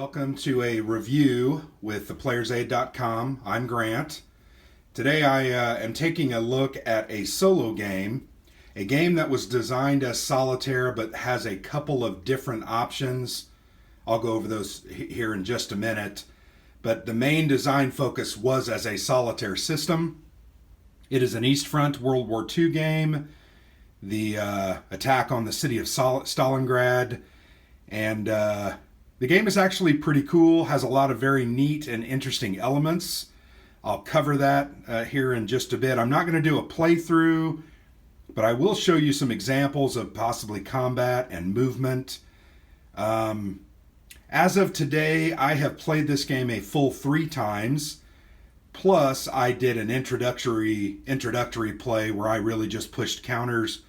Welcome to a review with theplayersaid.com. I'm Grant. Today I am taking a look at a solo game, a game that was designed as solitaire but has a couple of different options. I'll go over those here in just a minute, but the main design focus was as a solitaire system. It is an East Front World War II game, the attack on the city of Stalingrad, and the game is actually pretty cool, has a lot of very neat and interesting elements. I'll cover that here in just a bit. I'm not going to do a playthrough, but I will show you some examples of possibly combat and movement. As of today, I have played this game a full 3 times. Plus, I did an introductory play where I really just pushed counters.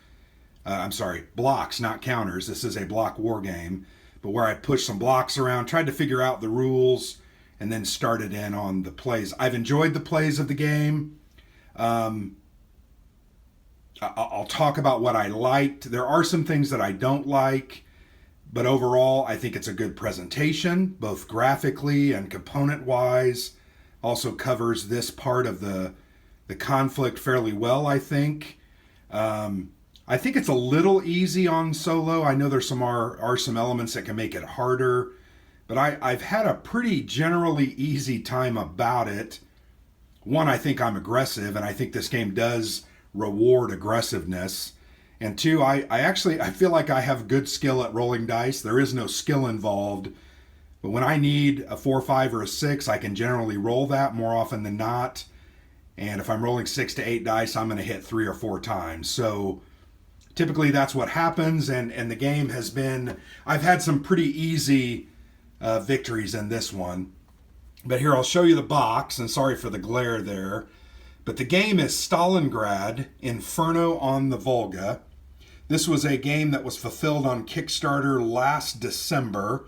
Blocks, not counters. This is a block war game. But where I pushed some blocks around, tried to figure out the rules, and then started in on the plays. I've enjoyed the plays of the game. I'll talk about what I liked. There are some things that I don't like, but overall, I think it's a good presentation, both graphically and component-wise. Also covers this part of the conflict fairly well, I think. I think it's a little easy on solo. I know there's some elements that can make it harder, but I've had a pretty generally easy time about it. One, I think I'm aggressive, and I think this game does reward aggressiveness. And two, I feel like I have good skill at rolling dice. There is no skill involved, but when I need a 4, 5, or a 6, I can generally roll that more often than not. And if I'm rolling 6 to 8 dice, I'm going to hit 3 or 4 times. So typically that's what happens, and the game has been, I've had some pretty easy victories in this one. But here, I'll show you the box, and sorry for the glare there. But the game is Stalingrad, Inferno on the Volga. This was a game that was fulfilled on Kickstarter last December.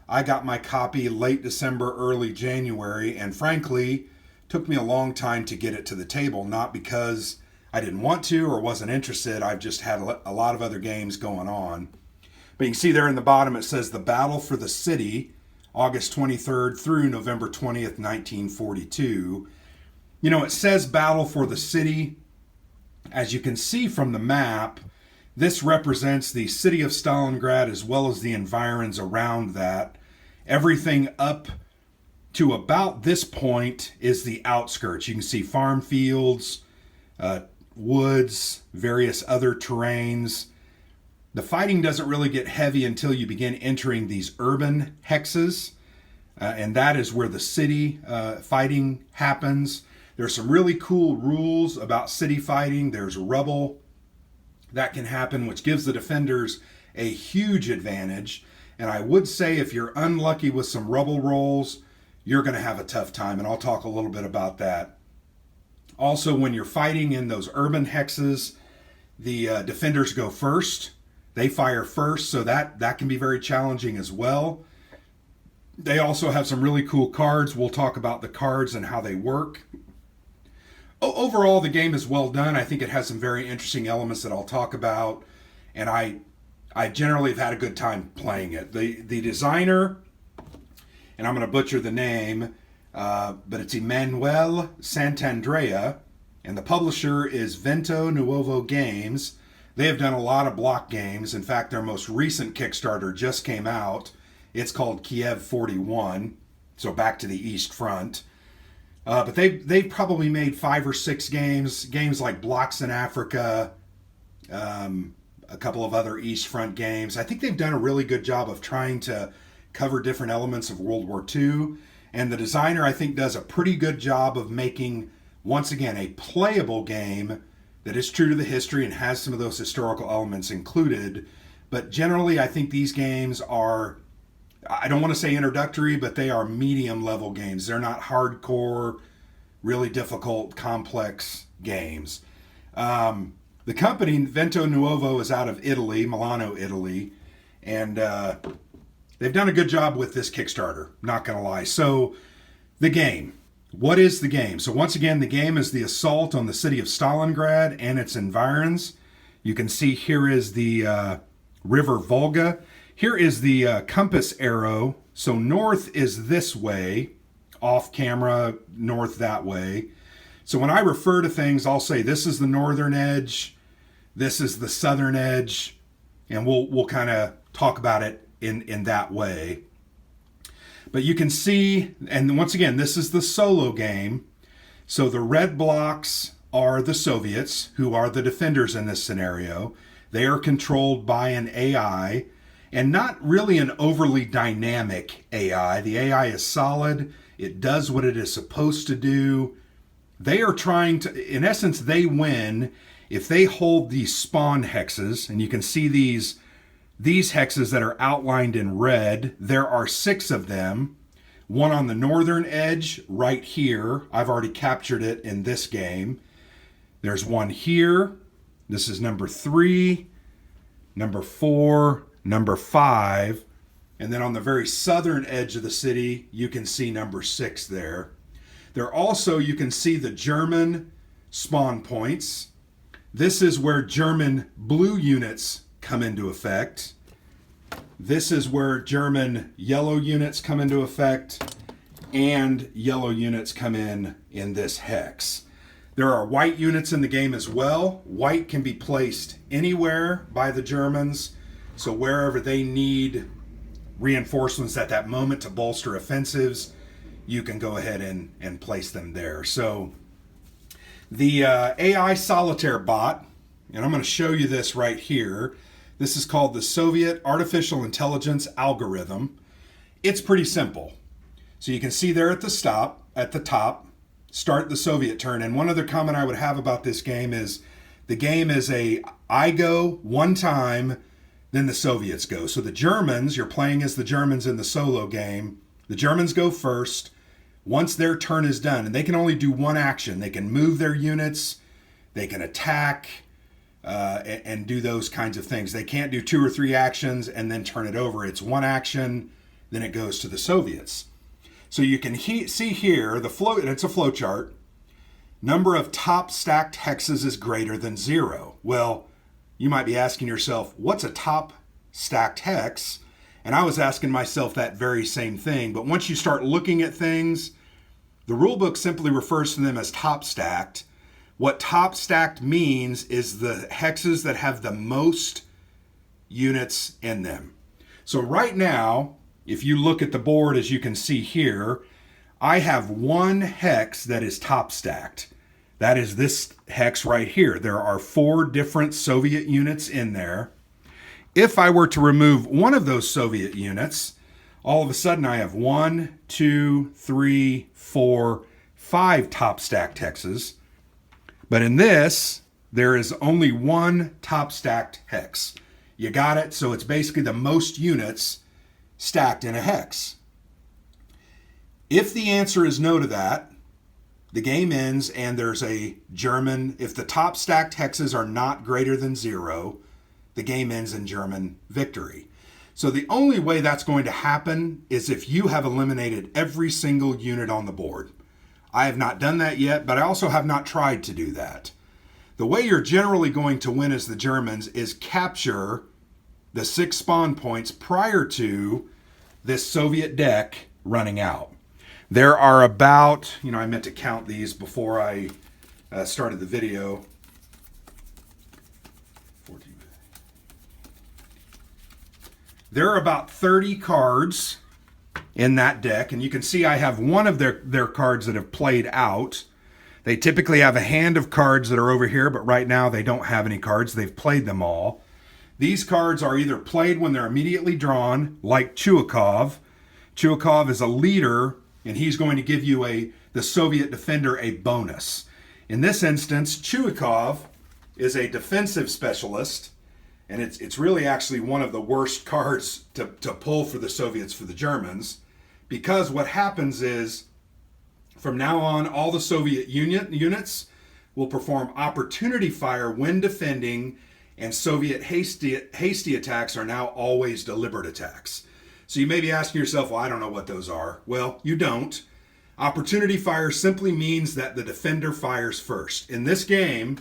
I got my copy late December, early January, and frankly, took me a long time to get it to the table, not because I didn't want to or wasn't interested. I've just had a lot of other games going on. But you can see there in the bottom it says The Battle for the City, August 23rd through November 20th, 1942. You know, it says Battle for the City. As you can see from the map, this represents the city of Stalingrad as well as the environs around that. Everything up to about this point is the outskirts. You can see farm fields, woods, various other terrains. The fighting doesn't really get heavy until you begin entering these urban hexes, and that is where the city fighting happens. There's some really cool rules about city fighting. There's rubble that can happen, which gives the defenders a huge advantage. And I would say if you're unlucky with some rubble rolls, you're going to have a tough time, and I'll talk a little bit about that. Also, when you're fighting in those urban hexes, the defenders go first. They fire first, so that can be very challenging as well. They also have some really cool cards. We'll talk about the cards and how they work. Overall, the game is well done. I think it has some very interesting elements that I'll talk about, and I generally have had a good time playing it. The designer, and I'm going to butcher the name, but it's Emanuele Sant'Andrea, and the publisher is Vento Nuovo Games. They have done a lot of block games. In fact, their most recent Kickstarter just came out. It's called Kiev 41, so back to the East Front. But they've probably made 5 or 6 games like Blocks in Africa, a couple of other East Front games. I think they've done a really good job of trying to cover different elements of World War II. And the designer, I think, does a pretty good job of making, once again, a playable game that is true to the history and has some of those historical elements included. But generally, I think these games are, I don't want to say introductory, but they are medium-level games. They're not hardcore, really difficult, complex games. The company, Vento Nuovo, is out of Italy, Milano, Italy. And they've done a good job with this Kickstarter, not going to lie. So, the game. What is the game? So, once again, the game is the assault on the city of Stalingrad and its environs. You can see here is the river Volga. Here is the compass arrow. So north is this way, off camera, north that way. So when I refer to things, I'll say this is the northern edge, this is the southern edge, and we'll kind of talk about it in that way. But you can see, and once again, this is the solo game. So the red blocks are the Soviets, who are the defenders in this scenario. They are controlled by an AI, and not really an overly dynamic AI. The AI is solid. It does what it is supposed to do. They are trying to, in essence, they win if they hold these spawn hexes, and you can see these hexes that are outlined in red. There are 6 of them. One on the northern edge right here. I've already captured it in this game. There's one here. This is number 3, number 4, number 5. And then on the very southern edge of the city, you can see number 6 there. There also, you can see the German spawn points. This is where German blue units come into effect. This is where German yellow units come into effect, and yellow units come in this hex. There are white units in the game as well. White can be placed anywhere by the Germans, so wherever they need reinforcements at that moment to bolster offensives, you can go ahead and place them there. So the AI solitaire bot, and I'm going to show you this right here. This is called the Soviet Artificial Intelligence Algorithm. It's pretty simple. So you can see there at the top, start the Soviet turn. And one other comment I would have about this game is the game is I go one time, then the Soviets go. So the Germans, you're playing as the Germans in the solo game. The Germans go first. Once their turn is done, and they can only do one action. They can move their units, they can attack, and do those kinds of things. They can't do 2 or 3 actions and then turn it over. It's one action, then it goes to the Soviets. So you can see here, it's a flow chart. Number of top stacked hexes is greater than 0. Well, you might be asking yourself, what's a top stacked hex? And I was asking myself that very same thing. But once you start looking at things, the rulebook simply refers to them as top stacked. What top stacked means is the hexes that have the most units in them. So right now, if you look at the board, as you can see here, I have one hex that is top stacked. That is this hex right here. There are 4 different Soviet units in there. If I were to remove one of those Soviet units, all of a sudden I have 1, 2, 3, 4, 5 top stacked hexes. But in this, there is only one top stacked hex. You got it? So it's basically the most units stacked in a hex. If the answer is no to that, the game ends and there's a German, if the top stacked hexes are not greater than 0, the game ends in German victory. So the only way that's going to happen is if you have eliminated every single unit on the board. I have not done that yet, but I also have not tried to do that. The way you're generally going to win as the Germans is capture the 6 spawn points prior to this Soviet deck running out. There are about, I meant to count these before I started the video. 14. There are about 30 cards in that deck, and you can see I have one of their cards that have played out. They typically have a hand of cards that are over here, but right now they don't have any cards. They've played them all. These cards are either played when they're immediately drawn, like Chuikov. Chuikov is a leader, and he's going to give you the Soviet defender a bonus. In this instance, Chuikov is a defensive specialist, and it's really actually one of the worst cards to pull for the Soviets for the Germans, because what happens is, from now on, all the Soviet units will perform opportunity fire when defending, and Soviet hasty attacks are now always deliberate attacks. So you may be asking yourself, well, I don't know what those are. Well, you don't. Opportunity fire simply means that the defender fires first. In this game,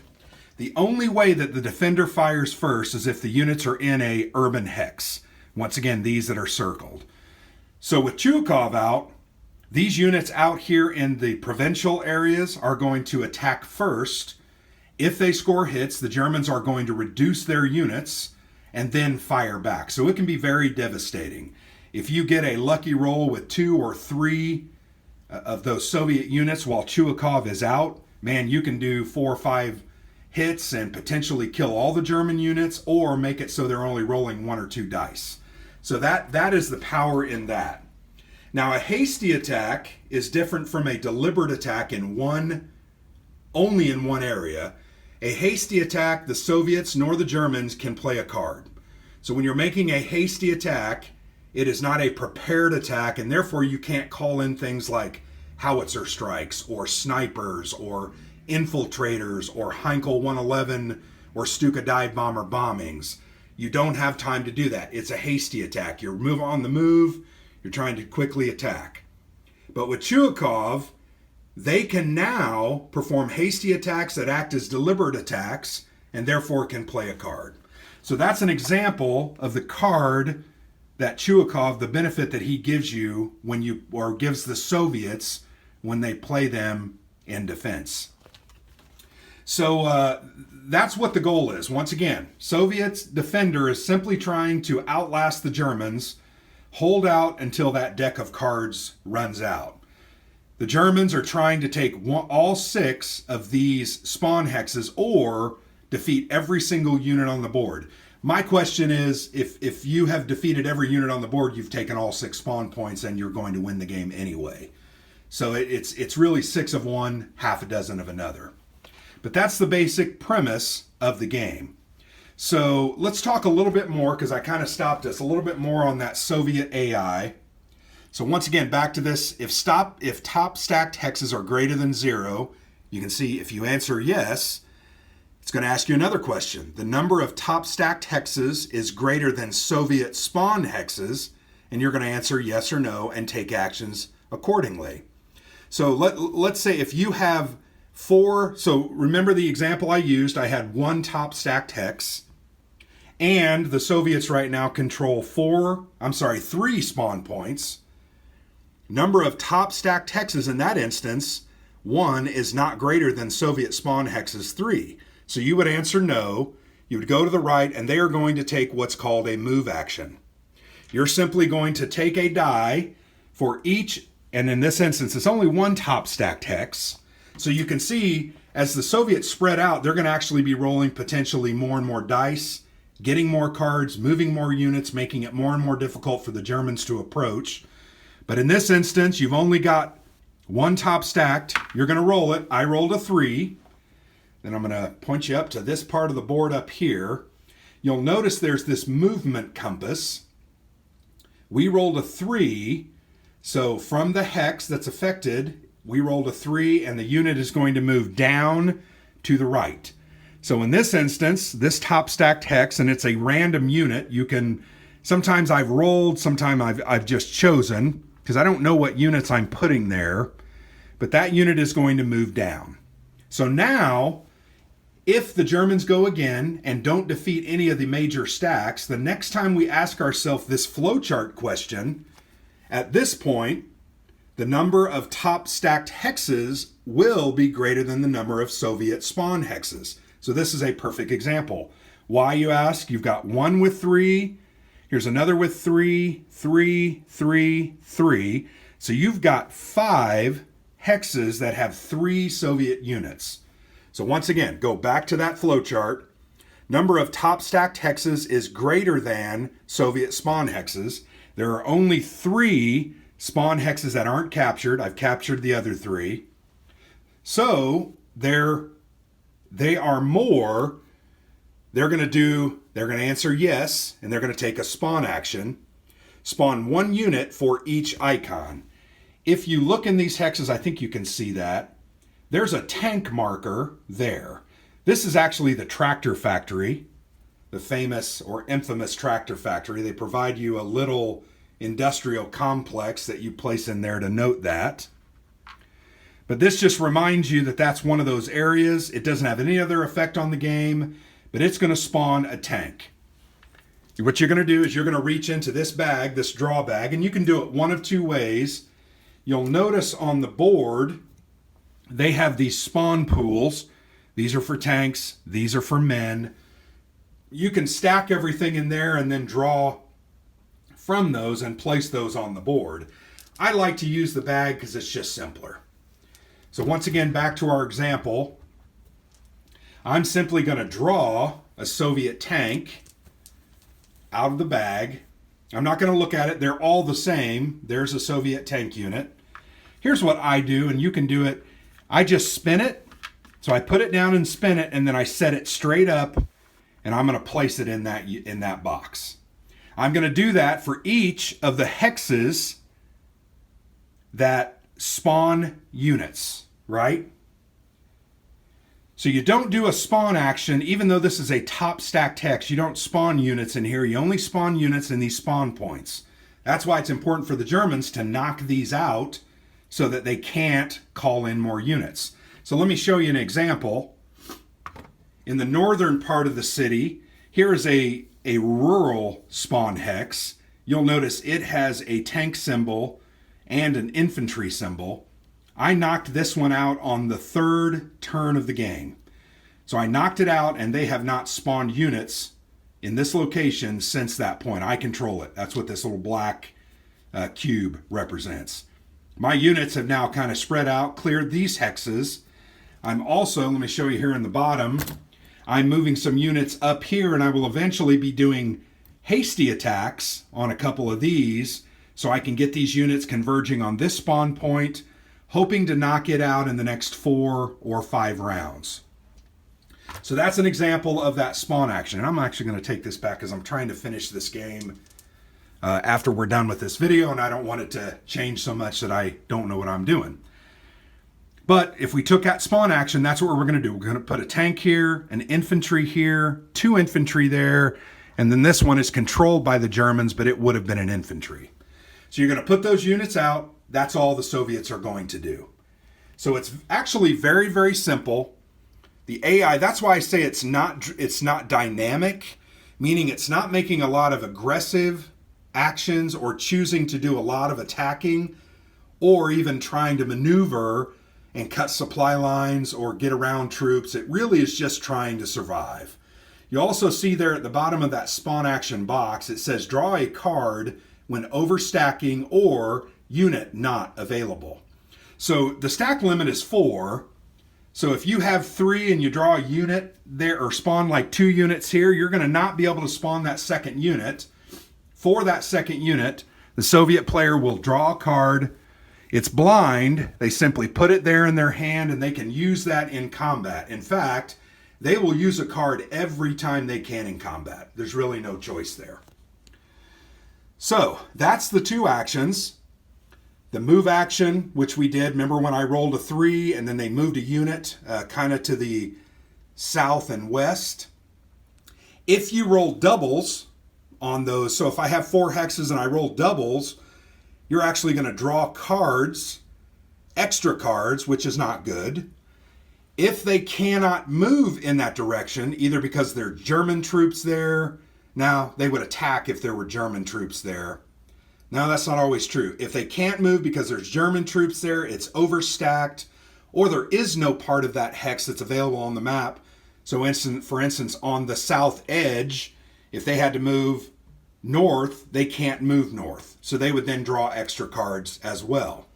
the only way that the defender fires first is if the units are in a urban hex, Once again, these that are circled. So with Chuikov out, these units out here in the provincial areas are going to attack first. If they score hits, the Germans are going to reduce their units and then fire back. So it can be very devastating. If you get a lucky roll with 2 or 3 of those Soviet units while Chuikov is out, man, you can do 4 or 5 hits and potentially kill all the German units, or make it so they're only rolling 1 or 2 dice. So that is the power in that. Now, a hasty attack is different from a deliberate attack only in one area. A hasty attack, the Soviets nor the Germans can play a card. So when you're making a hasty attack, it is not a prepared attack, and therefore you can't call in things like howitzer strikes or snipers or infiltrators or Heinkel 111 or Stuka dive bomber bombings. You don't have time to do that. It's a hasty attack. You're on the move. You're trying to quickly attack. But with Chuikov, they can now perform hasty attacks that act as deliberate attacks and therefore can play a card. So that's an example of the card that Chuikov, the benefit that he gives you gives the Soviets when they play them in defense. So that's what the goal is. Once again, Soviets defender is simply trying to outlast the Germans, hold out until that deck of cards runs out. The Germans are trying to take all 6 of these spawn hexes or defeat every single unit on the board. My question is, if you have defeated every unit on the board, you've taken all 6 spawn points and you're going to win the game anyway. So it's really 6 of one, half a dozen of another. But that's the basic premise of the game. So let's talk a little bit more, because I kind of stopped us a little bit more on that Soviet AI. So once again, back to this. If top stacked hexes are greater than 0, you can see if you answer yes, it's going to ask you another question. The number of top stacked hexes is greater than Soviet spawn hexes, and you're going to answer yes or no and take actions accordingly. So let's say if you have 4, so remember the example I used, I had 1 top stacked hex, and the Soviets right now control 3 spawn points. Number of top stacked hexes in that instance, 1 is not greater than Soviet spawn hexes 3. So you would answer no, you would go to the right, and they are going to take what's called a move action. You're simply going to take a die for each, and in this instance, it's only 1 top stacked hex. So you can see as the Soviets spread out, they're going to actually be rolling potentially more and more dice, getting more cards, moving more units, making it more and more difficult for the Germans to approach. But in this instance, you've only got 1 top stacked. You're going to roll it. I rolled a 3. Then I'm going to point you up to this part of the board up here. You'll notice there's this movement compass. We rolled a 3. So from the hex that's affected, we rolled a 3, and the unit is going to move down to the right. So in this instance, this top stacked hex, and it's a random unit, sometimes I've rolled, sometimes I've just chosen, because I don't know what units I'm putting there, but that unit is going to move down. So now, if the Germans go again and don't defeat any of the major stacks, the next time we ask ourselves this flowchart question, at this point, the number of top stacked hexes will be greater than the number of Soviet spawn hexes. So this is a perfect example. Why, you ask? You've got 1 with 3. Here's another with 3, 3, 3, 3. So you've got 5 hexes that have 3 Soviet units. So once again, go back to that flowchart. Number of top stacked hexes is greater than Soviet spawn hexes. There are only 3 spawn hexes that aren't captured. I've captured the other 3. So they are more. They're going to answer yes, and they're going to take a spawn action. Spawn 1 unit for each icon. If you look in these hexes, I think you can see that. There's a tank marker there. This is actually the tractor factory, the famous or infamous tractor factory. They provide you a little industrial complex that you place in there to note that. But this just reminds you that that's one of those areas. It doesn't have any other effect on the game, but it's going to spawn a tank. what you're going to do is you're going to reach into this bag, this draw bag, and you can do it one of two ways. You'll notice on the board, they have these spawn pools. These are for tanks. These are for men. You can stack everything in there and then draw from those and place those on the board. I like to use the bag because it's just simpler. So once again, back to our example. I'm simply going to draw a Soviet tank out of the bag. I'm not going to look at it. They're all the same. There's a Soviet tank unit. Here's what I do, and you can do it. I just spin it. So I put it down and spin it, and then I set it straight up, and I'm going to place it in that box. I'm going to do that for each of the hexes that spawn units, right? So you don't do a spawn action, even though this is a top stacked hex. You don't spawn units in here. You only spawn units in these spawn points. That's why it's important for the Germans to knock these out so that they can't call in more units. So let me show you an example. In the northern part of the city, here is a rural spawn hex. You'll notice it has a tank symbol and an infantry symbol. I knocked this one out on the third turn of the game. So I knocked it out, and they have not spawned units in this location since that point. I control it. That's what this little black cube represents. My units have now kind of spread out, cleared these hexes. I'm also, let me show you here in the bottom, I'm moving some units up here, and I will eventually be doing hasty attacks on a couple of these so I can get these units converging on this spawn point, hoping to knock it out in the next 4 or 5 rounds. So that's an example of that spawn action. And I'm actually going to take this back because I'm trying to finish this game after we're done with this video, and I don't want it to change so much that I don't know what I'm doing. But if we took that spawn action, that's what we're going to do. We're going to put a tank here, an infantry here, 2 infantry there, and then this one is controlled by the Germans, but it would have been an infantry. So you're going to put those units out. That's all the Soviets are going to do. So it's actually very, very simple. The AI, that's why I say it's not dynamic, meaning it's not making a lot of aggressive actions or choosing to do a lot of attacking or even trying to maneuver and cut supply lines or get around troops. It really is just trying to survive. You also see there at the bottom of that spawn action box, it says draw a card when overstacking or unit not available. So the stack limit is 4. So if you have 3 and you draw a unit there or spawn like 2 units here, you're going to not be able to spawn that second unit. For that second unit, the Soviet player will draw a card. It's blind. They simply put it there in their hand and they can use that in combat. In fact, they will use a card every time they can in combat. There's really no choice there. So that's the 2 actions. The move action, which we did, remember when I rolled a 3 and then they moved a unit kind of to the south and west. If you roll doubles on those, so if I have 4 hexes and I roll doubles, you're actually going to draw cards, extra cards, which is not good. If they cannot move in that direction, either because there are German troops there, now they would attack if there were German troops there. Now, that's not always true. If they can't move because there's German troops there, it's overstacked, or there is no part of that hex that's available on the map. So, for instance, on the south edge, if they had to move north, they can't move north. So they would then draw extra cards as well.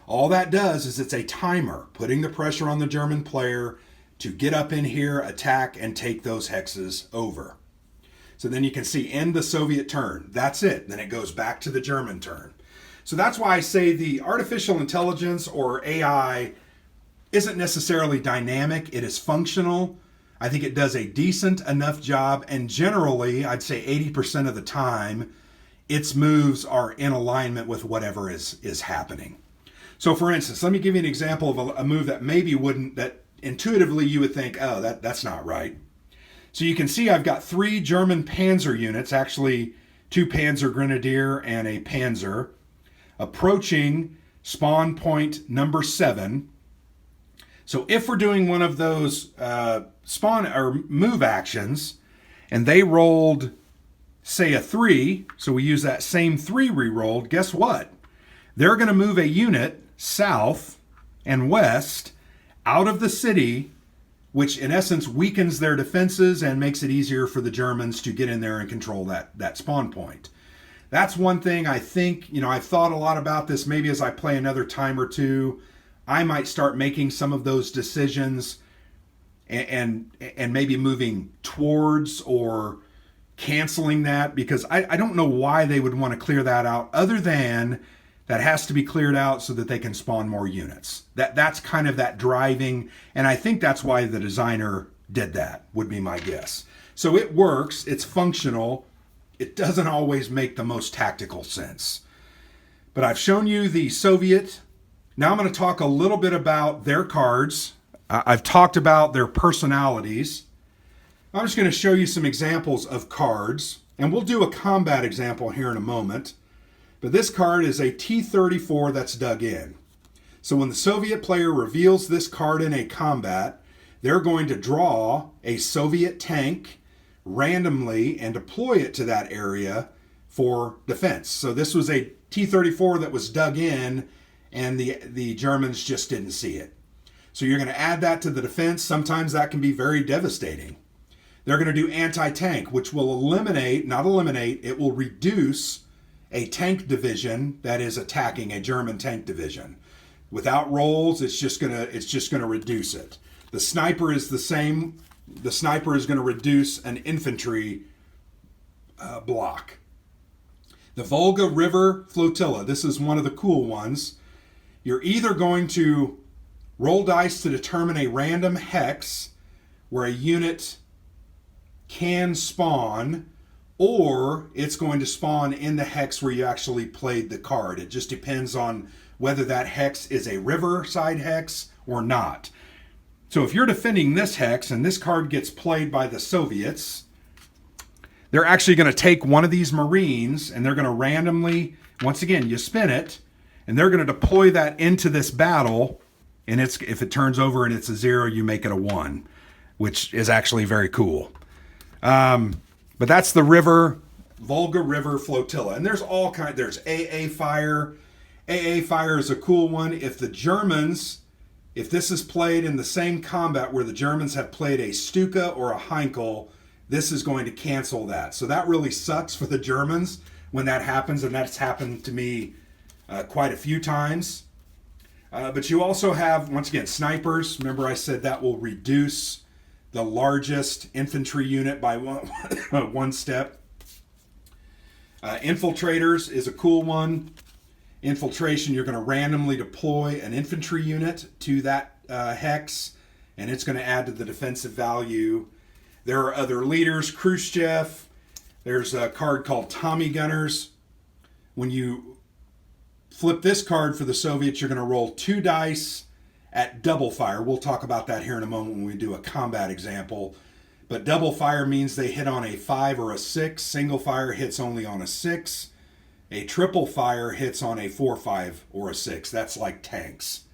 All that does is it's a timer, putting the pressure on the German player to get up in here, attack, and take those hexes over. So then you can see end the Soviet turn. That's it. Then it goes back to the German turn. So that's why I say the artificial intelligence or AI isn't necessarily dynamic. It is functional. I think it does a decent enough job. And generally, I'd say 80% of the time, its moves are in alignment with whatever is happening. So for instance, let me give you an example of a move that maybe wouldn't, that intuitively you would think, oh, that's not right. So you can see I've got 3 German Panzer units, actually 2 Panzer Grenadier and a Panzer, approaching spawn point number 7. So if we're doing one of those spawn or move actions, and they rolled say a 3, so we use that same 3 rerolled, guess what? They're going to move a unit south and west out of the city, which in essence weakens their defenses and makes it easier for the Germans to get in there and control that spawn point. That's one thing I think, I've thought a lot about this. Maybe as I play another time or two, I might start making some of those decisions and maybe moving towards or canceling that, because I don't know why they would want to clear that out, other than that has to be cleared out so that they can spawn more units. That's kind of that driving, and I think that's why the designer did that, would be my guess. So it works, it's functional, it doesn't always make the most tactical sense. But I've shown you the Soviet. Now I'm going to talk a little bit about their cards. I've talked about their personalities. I'm just going to show you some examples of cards, and we'll do a combat example here in a moment. But this card is a T-34 that's dug in. So when the Soviet player reveals this card in a combat, they're going to draw a Soviet tank randomly and deploy it to that area for defense. So this was a T-34 that was dug in, and the Germans just didn't see it. So you're going to add that to the defense. Sometimes that can be very devastating. They're going to do anti-tank, which will not eliminate, it will reduce a tank division that is attacking a German tank division. Without rolls, it's just going to reduce it. The sniper is the same. The sniper is going to reduce an infantry block. The Volga River Flotilla, this is one of the cool ones. You're either going to roll dice to determine a random hex where a unit can spawn, or it's going to spawn in the hex where you actually played the card. It just depends on whether that hex is a riverside hex or not. So if you're defending this hex and this card gets played by the Soviets, they're actually going to take one of these Marines and they're going to randomly, once again, you spin it, and they're going to deploy that into this battle. And if it turns over and it's a 0, you make it a 1, which is actually very cool. But that's the Volga River Flotilla. And there's all kinds. There's AA Fire. AA Fire is a cool one. If this is played in the same combat where the Germans have played a Stuka or a Heinkel, this is going to cancel that. So that really sucks for the Germans when that happens, and that's happened to me quite a few times. But you also have, once again, snipers. Remember I said that will reduce the largest infantry unit by one step. Infiltrators is a cool one. Infiltration, you're going to randomly deploy an infantry unit to that hex, and it's going to add to the defensive value. There are other leaders, Khrushchev. There's a card called Tommy Gunners. When you flip this card for the Soviets, you're going to roll 2 dice at double fire. We'll talk about that here in a moment when we do a combat example. But double fire means they hit on a 5 or a 6. Single fire hits only on a 6. A triple fire hits on a 4, 5, or a 6. That's like tanks.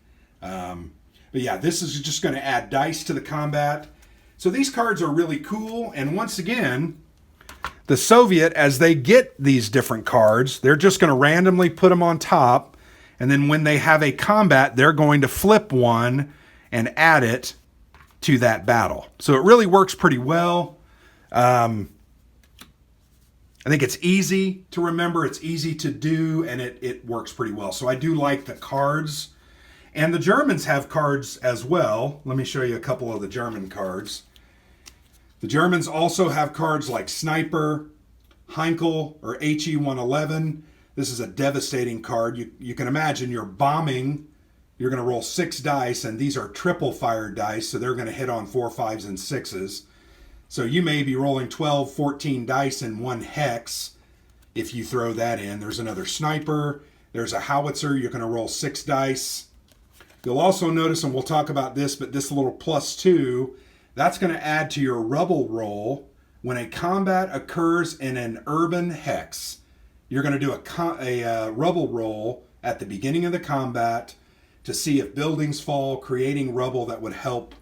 But yeah, this is just going to add dice to the combat. So these cards are really cool. And once again, the Soviet, as they get these different cards, they're just going to randomly put them on top. And then when they have a combat, they're going to flip one and add it to that battle. So it really works pretty well. I think it's easy to remember, it's easy to do, and it works pretty well. So I do like the cards. And the Germans have cards as well. Let me show you a couple of the German cards. The Germans also have cards like Sniper, Heinkel, or HE-111. This is a devastating card. You can imagine you're bombing. You're going to roll 6 dice, and these are triple fire dice, so they're going to hit on 4, 5s, and 6s. So you may be rolling 12, 14 dice in one hex if you throw that in. There's another Sniper. There's a Howitzer. You're going to roll 6 dice. You'll also notice, and we'll talk about this, but this little +2, that's going to add to your rubble roll when a combat occurs in an urban hex. You're going to do a rubble roll at the beginning of the combat to see if buildings fall, creating rubble that would help,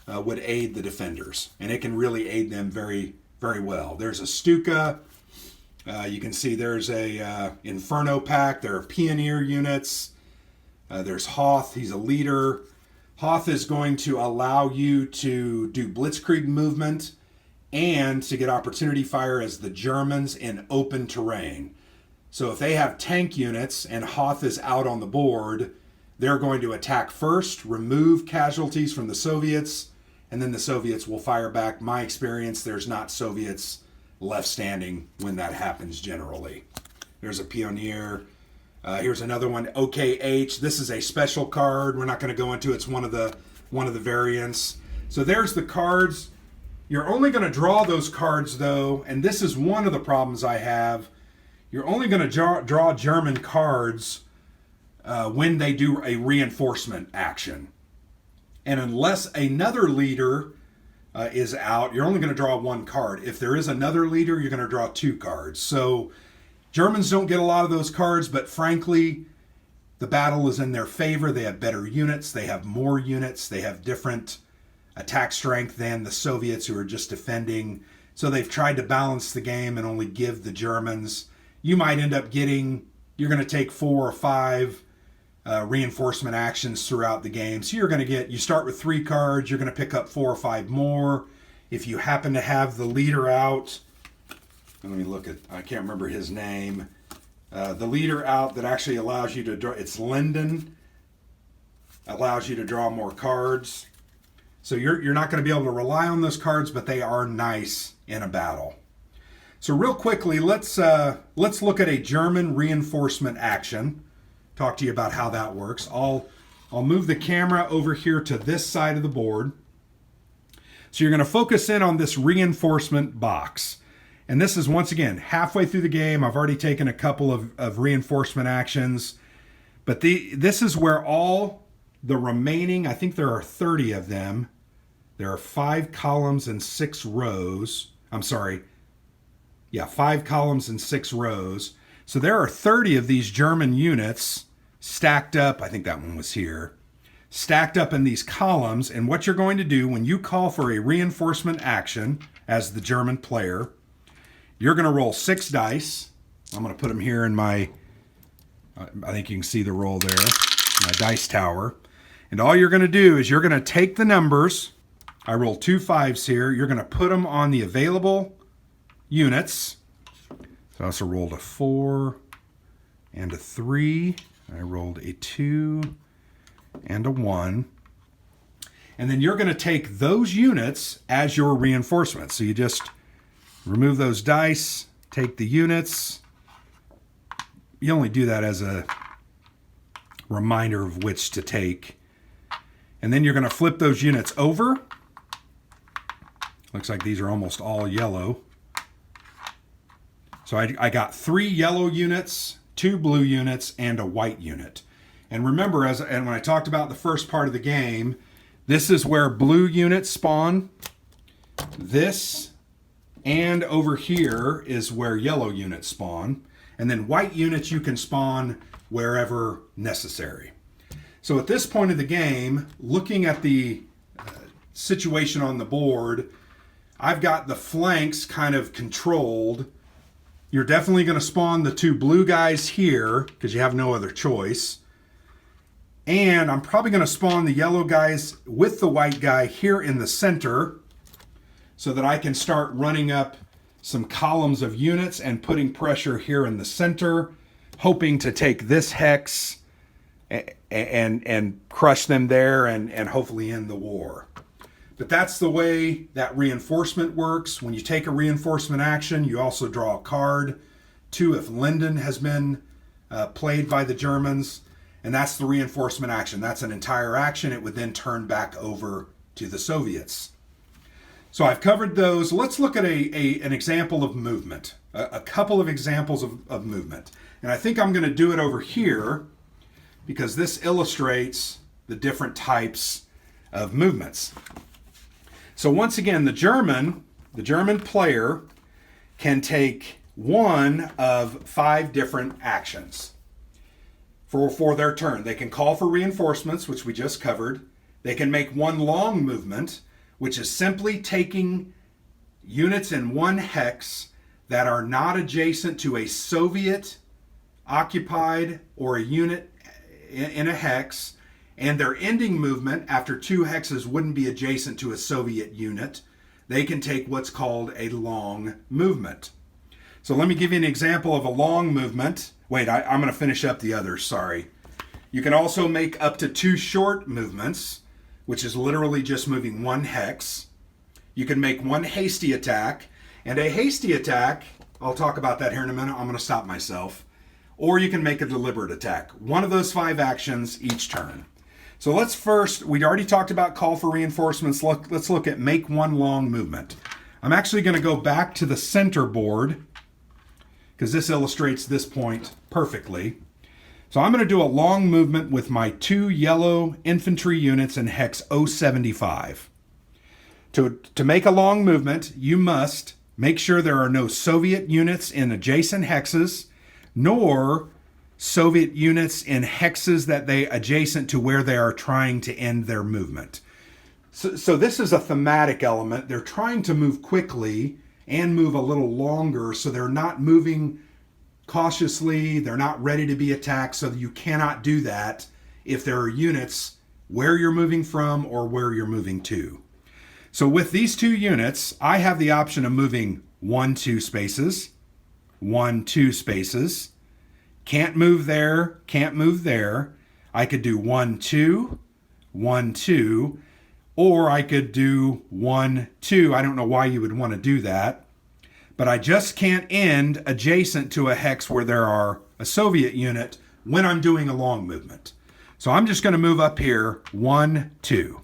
would aid the defenders. And it can really aid them very, very well. There's a Stuka. You can see there's a Inferno pack. There are Pioneer units. There's Hoth. He's a leader. Hoth is going to allow you to do blitzkrieg movement and to get opportunity fire as the Germans in open terrain. So if they have tank units and Hoth is out on the board, they're going to attack first, remove casualties from the Soviets, and then the Soviets will fire back. My experience, there's not Soviets left standing when that happens generally. There's a Pioneer. Here's another one, OKH. This is a special card. We're not going to go into it. It's one of the variants. So there's the cards. You're only going to draw those cards, though, and this is one of the problems I have. You're only going to draw German cards when they do a reinforcement action. And unless another leader is out, you're only going to draw one card. If there is another leader, you're going to draw two cards. So Germans don't get a lot of those cards, but frankly, the battle is in their favor. They have better units. They have more units. They have different attack strength than the Soviets, who are just defending. So they've tried to balance the game and only give the Germans. You might end up getting, you're going to take 4 or 5 reinforcement actions throughout the game. So you're going to get, you start with 3 cards, you're going to pick up 4 or 5 more. If you happen to have the leader out, let me look at, I can't remember his name. The leader out that actually allows you to draw, it's Linden, allows you to draw more cards. So you're not going to be able to rely on those cards, but they are nice in a battle. So real quickly, let's look at a German reinforcement action. Talk to you about how that works. I'll move the camera over here to this side of the board. So you're going to focus in on this reinforcement box. And this is, once again, halfway through the game. I've already taken a couple of reinforcement actions. But this is where all the remaining, I think there are 30 of them. There are 5 columns and 6 rows. I'm sorry. Yeah, 5 columns and 6 rows. So there are 30 of these German units stacked up. I think that one was here. Stacked up in these columns. And what you're going to do when you call for a reinforcement action as the German player, you're going to roll 6 dice. I'm going to put them here in my, I think you can see the roll there, my dice tower. And all you're going to do is you're going to take the numbers. I roll 2 5s here. You're going to put them on the available units. So I also rolled a 4 and a 3. I rolled a 2 and a 1. And then you're going to take those units as your reinforcements. So you just remove those dice, take the units. You only do that as a reminder of which to take. And then you're going to flip those units over. Looks like these are almost all yellow. So I got 3 yellow units, 2 blue units, and a white unit. And remember, and when I talked about the first part of the game, this is where blue units spawn. This and over here is where yellow units spawn. And then white units you can spawn wherever necessary. So at this point of the game, looking at the situation on the board, I've got the flanks kind of controlled. You're definitely going to spawn the 2 blue guys here because you have no other choice. And I'm probably going to spawn the yellow guys with the white guy here in the center so that I can start running up some columns of units and putting pressure here in the center, hoping to take this hex and crush them there and hopefully end the war. But that's the way that reinforcement works. When you take a reinforcement action, you also draw a card. 2 if Linden has been played by the Germans. And that's the reinforcement action. That's an entire action. It would then turn back over to the Soviets. So I've covered those. Let's look at an example of movement. A couple of examples of movement. And I think I'm going to do it over here because this illustrates the different types of movements. So once again, the German player can take one of 5 different actions for their turn. They can call for reinforcements, which we just covered. They can make one long movement, which is simply taking units in one hex that are not adjacent to a Soviet occupied or a unit in a hex, and their ending movement after 2 hexes wouldn't be adjacent to a Soviet unit, they can take what's called a long movement. So let me give you an example of a long movement. Wait, I'm going to finish up the others, sorry. You can also make up to 2 short movements, which is literally just moving 1 hex. You can make 1 hasty attack, and a hasty attack, I'll talk about that here in a minute, I'm going to stop myself. Or you can make a deliberate attack. One of those 5 actions each turn. So let's first, we already talked about call for reinforcements. Let's look at make 1 long movement. I'm actually going to go back to the center board because this illustrates this point perfectly. So I'm going to do a long movement with my 2 yellow infantry units in hex 075. To make a long movement, you must make sure there are no Soviet units in adjacent hexes, nor Soviet units in hexes that they adjacent to where they are trying to end their movement. So this is a thematic element. They're trying to move quickly and move a little longer, so they're not moving cautiously, they're not ready to be attacked, so you cannot do that if there are units where you're moving from or where you're moving to. So with these 2 units, I have the option of moving 1, 2 spaces, 1, 2 spaces. Can't move there, can't move there. I could do 1, 2, 1, 2, or I could do 1, 2. I don't know why you would want to do that, but I just can't end adjacent to a hex where there are a Soviet unit when I'm doing a long movement. So I'm just going to move up here, 1, 2.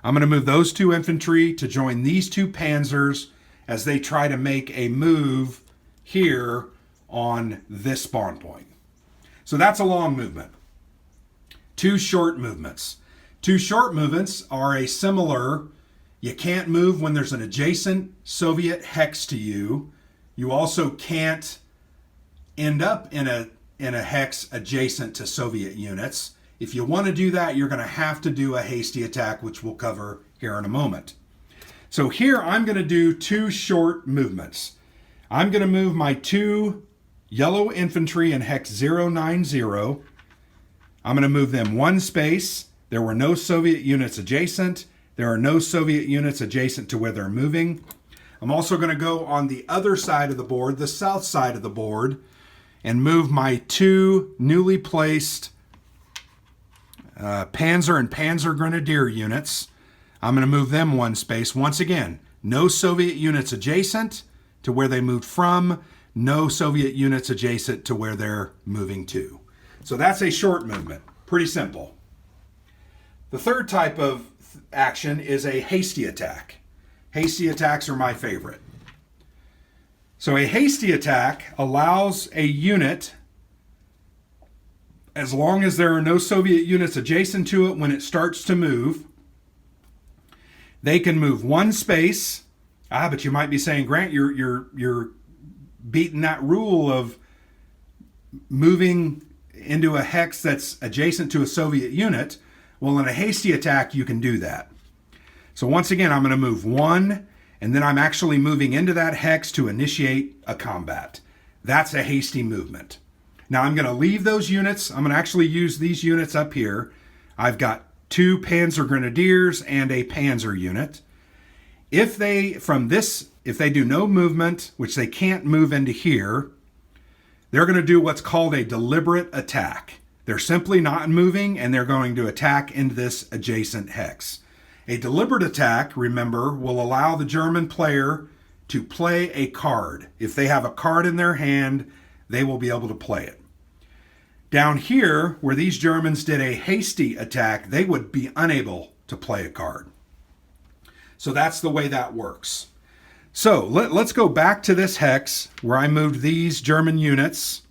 I'm going to move those 2 infantry to join these 2 panzers as they try to make a move here on this spawn point. So that's a long movement. 2 short movements. 2 short movements are a similar, you can't move when there's an adjacent Soviet hex to you. You also can't end up in a hex adjacent to Soviet units. If you want to do that, you're going to have to do a hasty attack, which we'll cover here in a moment. So here I'm going to do 2 short movements. I'm going to move my 2 yellow infantry in hex 090. I'm going to move them 1 space. There were no Soviet units adjacent. There are no Soviet units adjacent to where they're moving. I'm also going to go on the other side of the board, the south side of the board, and move my 2 newly placed Panzer and Panzer Grenadier units. I'm going to move them 1 space. Once again, no Soviet units adjacent to where they moved from, no Soviet units adjacent to where they're moving to. So that's a short movement. Pretty simple. The third type of action is a hasty attack. Hasty attacks are my favorite. So a hasty attack allows a unit, as long as there are no Soviet units adjacent to it when it starts to move, they can move 1 space. But you might be saying, Grant, you're beating that rule of moving into a hex that's adjacent to a Soviet unit. Well, in a hasty attack, you can do that. So once again, I'm going to move 1, and then I'm actually moving into that hex to initiate a combat. That's a hasty movement. Now I'm going to leave those units. I'm going to actually use these units up here. I've got 2 Panzer Grenadiers and a Panzer unit. If they do no movement, which they can't move into here, they're going to do what's called a deliberate attack. They're simply not moving, and they're going to attack into this adjacent hex. A deliberate attack, remember, will allow the German player to play a card. If they have a card in their hand, they will be able to play it. Down here, where these Germans did a hasty attack, they would be unable to play a card. So that's the way that works. So let's go back to this hex where I moved these German units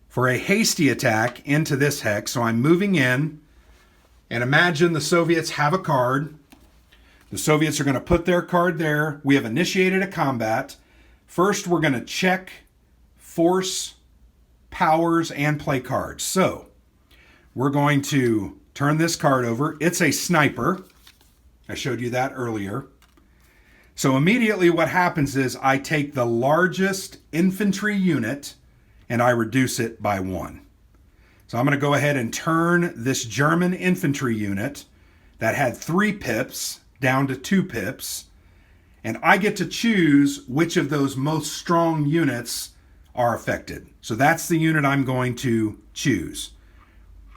for a hasty attack into this hex. So I'm moving in, and imagine the Soviets have a card. The Soviets are going to put their card there. We have initiated a combat. First, we're going to check force, powers, and play cards. So we're going to turn this card over. It's a sniper. I showed you that earlier. So immediately what happens is I take the largest infantry unit and I reduce it by 1. So I'm going to go ahead and turn this German infantry unit that had 3 pips down to 2 pips. And I get to choose which of those most strong units are affected. So that's the unit I'm going to choose.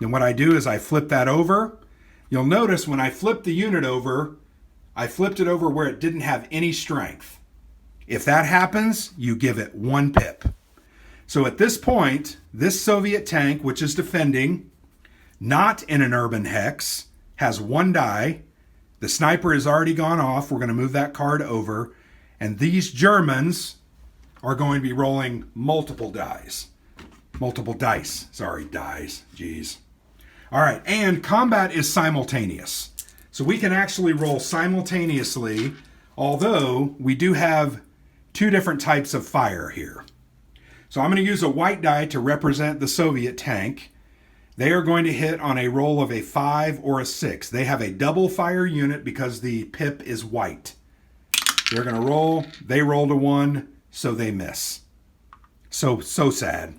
And what I do is I flip that over. You'll notice when I flip the unit over, I flipped it over where it didn't have any strength. If that happens, you give it 1 pip. So at this point, this Soviet tank, which is defending, not in an urban hex, has 1 die. The sniper has already gone off. We're going to move that card over. And these Germans are going to be rolling multiple dice. Sorry, dice. Jeez. All right, and combat is simultaneous. So we can actually roll simultaneously, although we do have 2 different types of fire here. So I'm going to use a white die to represent the Soviet tank. They are going to hit on a roll of a 5 or a 6. They have a double fire unit because the pip is white. They're going to roll. They rolled a 1, so they miss. So sad.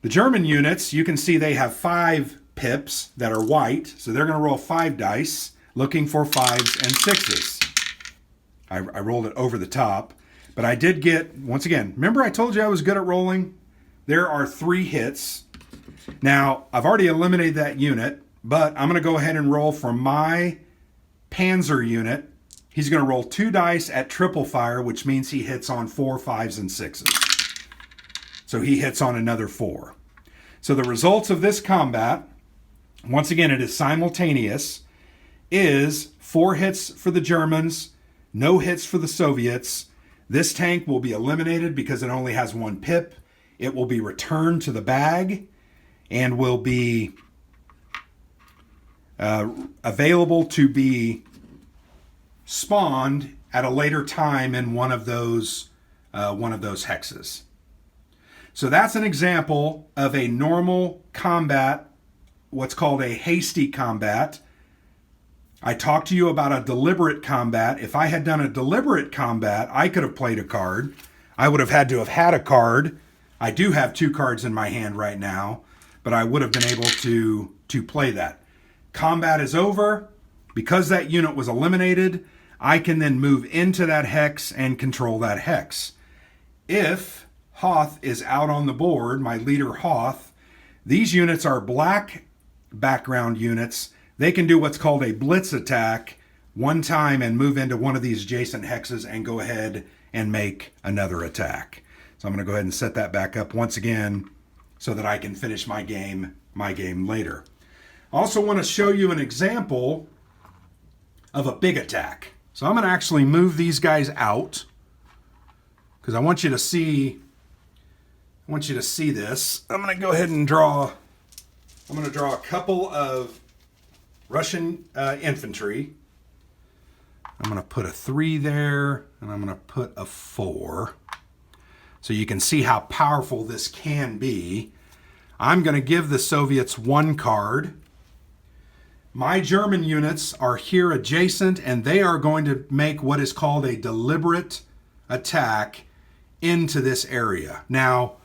The German units, you can see they have 5 pips that are white, so they're going to roll 5 dice, looking for 5s and 6s. I rolled it over the top, but I did get, once again, remember I told you I was good at rolling? There are 3 hits. Now, I've already eliminated that unit, but I'm going to go ahead and roll for my Panzer unit. He's going to roll 2 dice at triple fire, which means he hits on 4, 5s, and 6s. So he hits on another 4. So the results of this combat, once again, it is simultaneous, is 4 hits for the Germans, no hits for the Soviets. This tank will be eliminated because it only has 1 pip. It will be returned to the bag and will be available to be spawned at a later time in one of those hexes. So that's an example of a normal combat, what's called a hasty combat. I talked to you about a deliberate combat. If I had done a deliberate combat, I could have played a card. I would have had to have had a card. I do have 2 cards in my hand right now, but I would have been able to play that. Combat is over. Because that unit was eliminated, I can then move into that hex and control that hex. If Hoth is out on the board, my leader Hoth, these units are black background units. They can do what's called a blitz attack 1 time and move into one of these adjacent hexes and go ahead and make another attack. So I'm going to go ahead and set that back up once again so that I can finish my game later. I also want to show you an example of a big attack. So I'm going to actually move these guys out because I want you to see this. I'm going to go ahead and draw a couple of Russian infantry. I'm going to put a 3 there, and I'm going to put a 4. So you can see how powerful this can be. I'm going to give the Soviets 1 card. My German units are here adjacent, and they are going to make what is called a deliberate attack into this area. Now,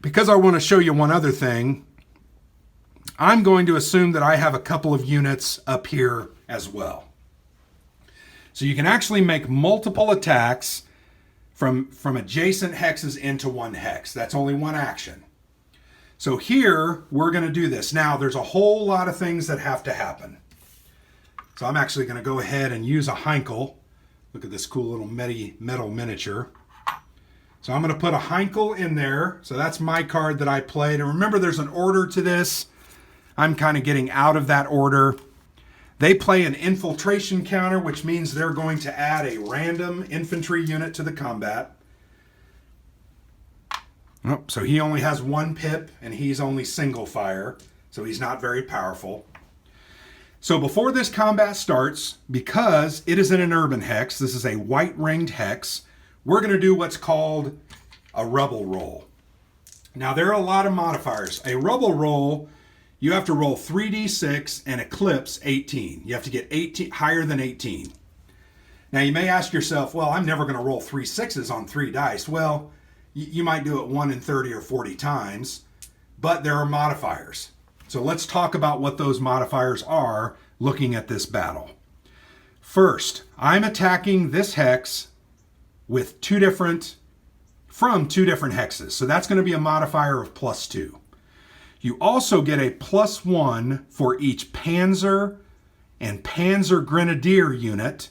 because I want to show you one other thing, I'm going to assume that I have a couple of units up here as well. So you can actually make multiple attacks from adjacent hexes into one hex. That's only one action. So here, we're going to do this. Now, there's a whole lot of things that have to happen. So I'm actually going to go ahead and use a Heinkel. Look at this cool little metal miniature. So I'm going to put a Heinkel in there. So that's my card that I played. And remember, there's an order to this. I'm kind of getting out of that order. They play an infiltration counter, which means they're going to add a random infantry unit to the combat. Oh, so he only has 1 pip, and he's only single fire, so he's not very powerful. So before this combat starts, because it is in an urban hex, this is a white ringed hex, we're going to do what's called a rubble roll. Now, there are a lot of modifiers. A rubble roll, you have to roll 3d6 and eclipse 18. You have to get 18 higher than 18. Now you may ask yourself, well, I'm never going to roll 3 6s on 3 dice. Well, you might do it 1 in 30 or 40 times, but there are modifiers. So let's talk about what those modifiers are looking at this battle. First, I'm attacking this hex with from two different hexes. So that's going to be a modifier of +2. You also get a +1 for each Panzer and Panzer Grenadier unit.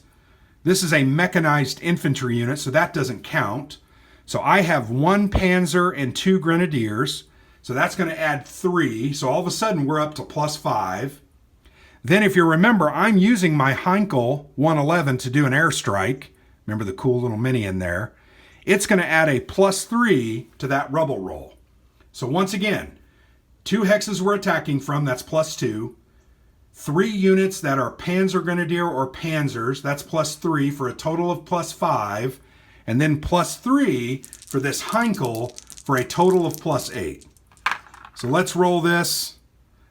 This is a mechanized infantry unit, so that doesn't count. So I have 1 Panzer and 2 Grenadiers. So that's going to add 3. So all of a sudden we're up to +5. Then if you remember, I'm using my Heinkel 111 to do an airstrike. Remember the cool little mini in there. It's going to add a +3 to that rubble roll. So once again, 2 hexes we're attacking from, that's +2. 3 units that are Panzer Grenadier or Panzers, that's +3 for a total of +5. And then +3 for this Heinkel for a total of +8. So let's roll this.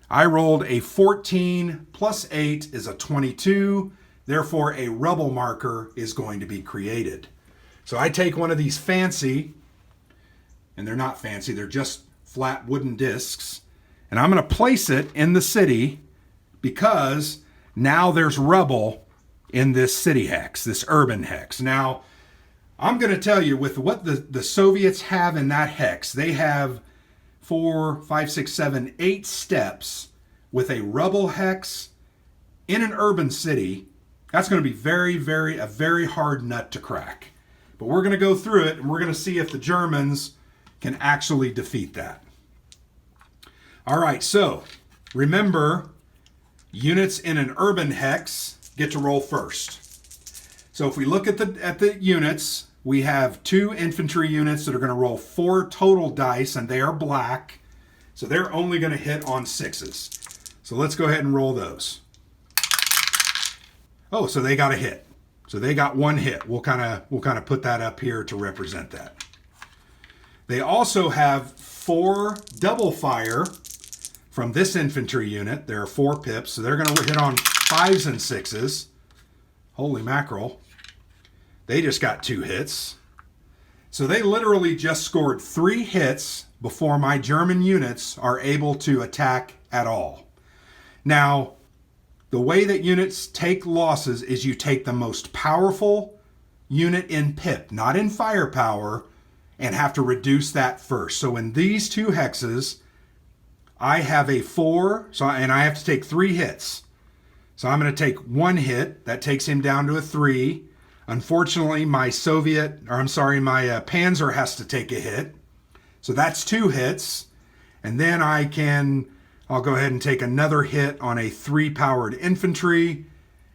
I rolled a 14 + 8 is a 22. Therefore, a rubble marker is going to be created. So I take one of these fancy, and they're not fancy, they're just flat wooden discs, and I'm going to place it in the city because now there's rubble in this city hex, this urban hex. Now, I'm going to tell you with what the Soviets have in that hex, they have 4, 5, 6, 7, 8 steps with a rubble hex in an urban city. That's going to be a very hard nut to crack. But we're going to go through it and we're going to see if the Germans can actually defeat that. All right, so remember, units in an urban hex get to roll first. So if we look at the units, we have 2 infantry units that are going to roll 4 total dice, and they are black. So they're only going to hit on 6s. So let's go ahead and roll those. Oh, so they got a hit. So they got 1 hit. We'll kind of put that up here to represent that. They also have 4 double fire from this infantry unit. There are 4 pips, so they're going to hit on 5s and 6s. Holy mackerel. They just got 2 hits. So they literally just scored 3 hits before my German units are able to attack at all. Now, the way that units take losses is you take the most powerful unit in pip, not in firepower, and have to reduce that first. So in these 2 hexes, I have a 4, and I have to take 3 hits. So I'm going to take 1 hit. That takes him down to a 3. Unfortunately, my Panzer has to take a hit. So that's 2 hits. And then I'll go ahead and take another hit on a 3-powered infantry.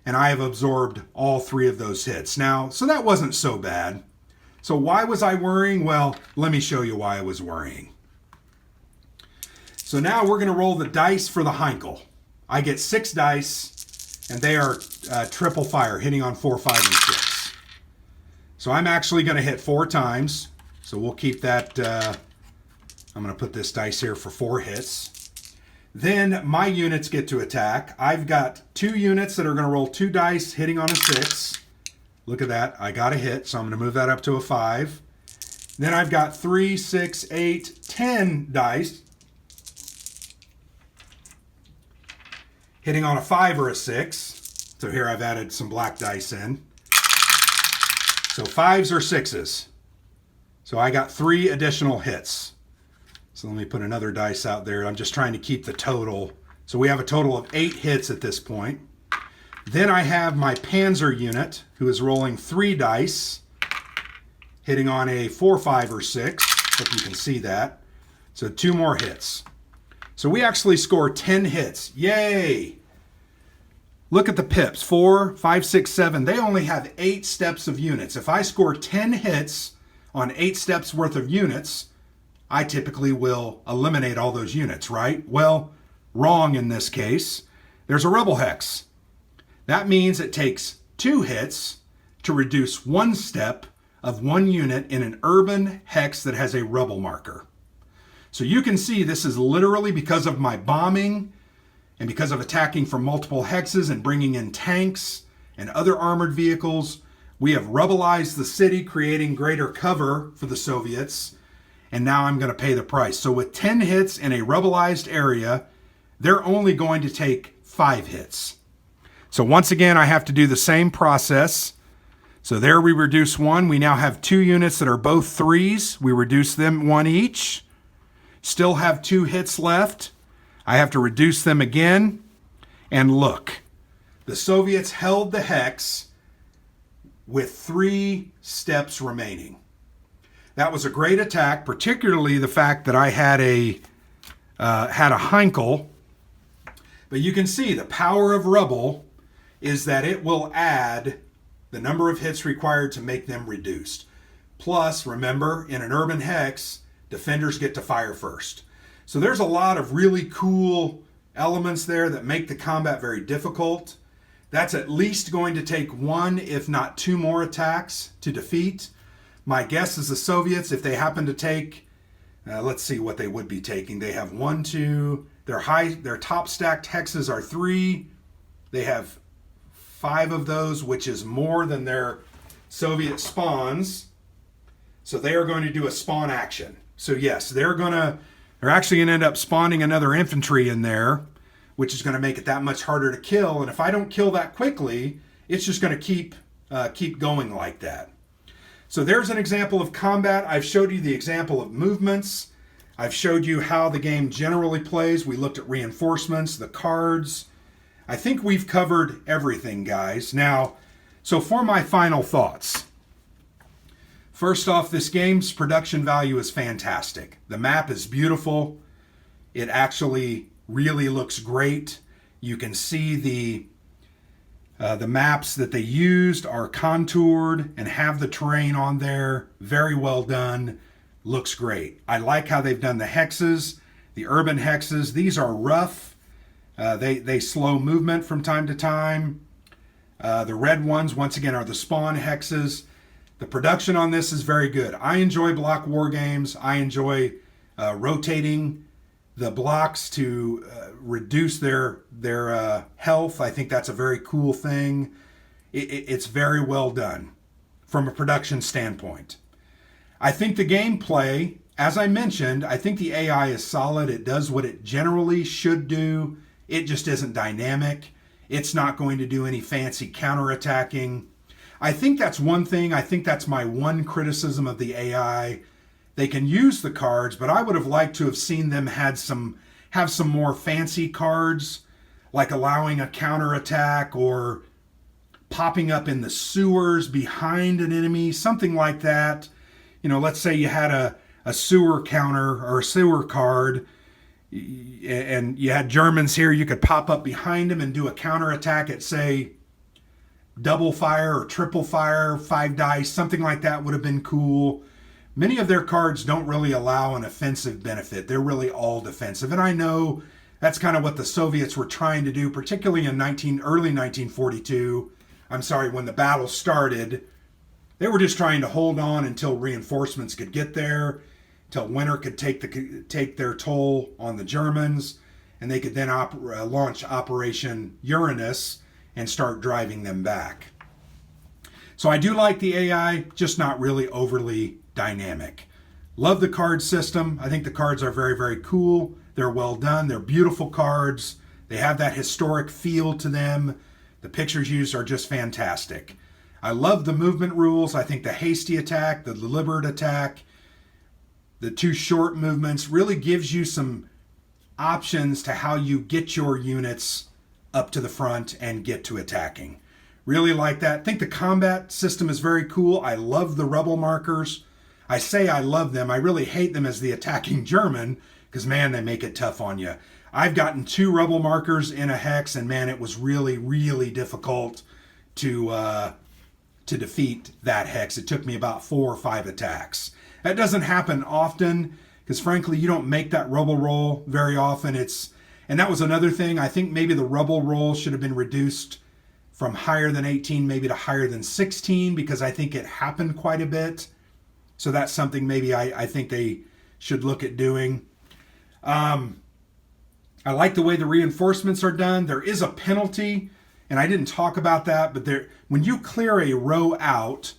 And I have absorbed all 3 of those hits. Now, so that wasn't so bad. So why was I worrying? Well, let me show you why I was worrying. So now we're going to roll the dice for the Heinkel. I get 6 dice, and they are triple fire, hitting on 4, 5, and 6. So I'm actually going to hit 4 times. So we'll keep that. I'm going to put this dice here for 4 hits. Then my units get to attack. I've got 2 units that are going to roll 2 dice, hitting on a 6. Look at that. I got a hit, so I'm going to move that up to a 5. Then I've got 3, 6, 8, 10 dice, hitting on a 5 or a 6. So here I've added some black dice in. So 5s or 6s. So I got 3 additional hits. So let me put another dice out there. I'm just trying to keep the total. So we have a total of 8 hits at this point. Then I have my Panzer unit, who is rolling 3 dice, hitting on a 4, 5, or 6. Hope you can see that. So 2 more hits. So we actually score 10 hits. Yay! Look at the pips. 4, 5, 6, 7. They only have 8 steps of units. If I score 10 hits on 8 steps worth of units, I typically will eliminate all those units, right? Well, wrong in this case. There's a rebel hex. That means it takes 2 hits to reduce 1 step of 1 unit in an urban hex that has a rubble marker. So you can see this is literally because of my bombing and because of attacking from multiple hexes and bringing in tanks and other armored vehicles. We have rubbleized the city, creating greater cover for the Soviets, and now I'm going to pay the price. So with 10 hits in a rubbleized area, they're only going to take 5 hits. So once again, I have to do the same process. So there we reduce 1. We now have 2 units that are both 3s. We reduce them 1 each. Still have 2 hits left. I have to reduce them again. And look, the Soviets held the hex with 3 steps remaining. That was a great attack, particularly the fact that I had a Heinkel. But you can see the power of rubble is that it will add the number of hits required to make them reduced. Plus, remember, in an urban hex, defenders get to fire first. So there's a lot of really cool elements there that make the combat very difficult. That's at least going to take 1, if not 2 more attacks to defeat. My guess is the Soviets, if they happen to take, let's see what they would be taking. They have 1, 2, their top stacked hexes are 3. They have 5 of those, which is more than their Soviet spawns. So they are going to do a spawn action. So yes, they're actually going to end up spawning another infantry in there, which is going to make it that much harder to kill. And if I don't kill that quickly, it's just going to keep going like that. So there's an example of combat. I've showed you the example of movements. I've showed you how the game generally plays. We looked at reinforcements, the cards. I think we've covered everything, guys. Now, so for my final thoughts. First off, this game's production value is fantastic. The map is beautiful. It actually really looks great. You can see the maps that they used are contoured and have the terrain on there. Very well done. Looks great. I like how they've done the hexes, the urban hexes. These are rough. They slow movement from time to time. The red ones, once again, are the spawn hexes. The production on this is very good. I enjoy block war games. I enjoy rotating the blocks to reduce their health. I think that's a very cool thing. It's very well done from a production standpoint. I think the gameplay, as I mentioned, I think the AI is solid. It does what it generally should do. It just isn't dynamic. It's not going to do any fancy counterattacking. I think that's one thing. I think that's my one criticism of the AI. They can use the cards, but I would have liked to have seen them have some more fancy cards, like allowing a counterattack or popping up in the sewers behind an enemy, something like that. You know, let's say you had a sewer counter or a sewer card, and you had Germans here, you could pop up behind them and do a counterattack at, say, double fire or triple fire, 5 dice, something like that would have been cool. Many of their cards don't really allow an offensive benefit. They're really all defensive. And I know that's kind of what the Soviets were trying to do, particularly in early 1942. I'm sorry, when the battle started. They were just trying to hold on until reinforcements could get there, until winter could take their toll on the Germans, and they could then launch Operation Uranus and start driving them back. So I do like the AI, just not really overly dynamic. Love the card system. I think the cards are very, very cool. They're well done. They're beautiful cards. They have that historic feel to them. The pictures used are just fantastic. I love the movement rules. I think the hasty attack, the deliberate attack, the 2 short movements really gives you some options to how you get your units up to the front and get to attacking. Really like that. I think the combat system is very cool. I love the rebel markers. I say I love them. I really hate them as the attacking German because, man, they make it tough on you. I've gotten 2 rebel markers in a hex, and, man, it was really, really difficult to defeat that hex. It took me about 4 or 5 attacks. That doesn't happen often because, frankly, you don't make that rebel roll very often. And that was another thing. I think maybe the rebel roll should have been reduced from higher than 18 maybe to higher than 16 because I think it happened quite a bit. So that's something maybe I think they should look at doing. I like the way the reinforcements are done. There is a penalty and I didn't talk about that, but when you clear a row out,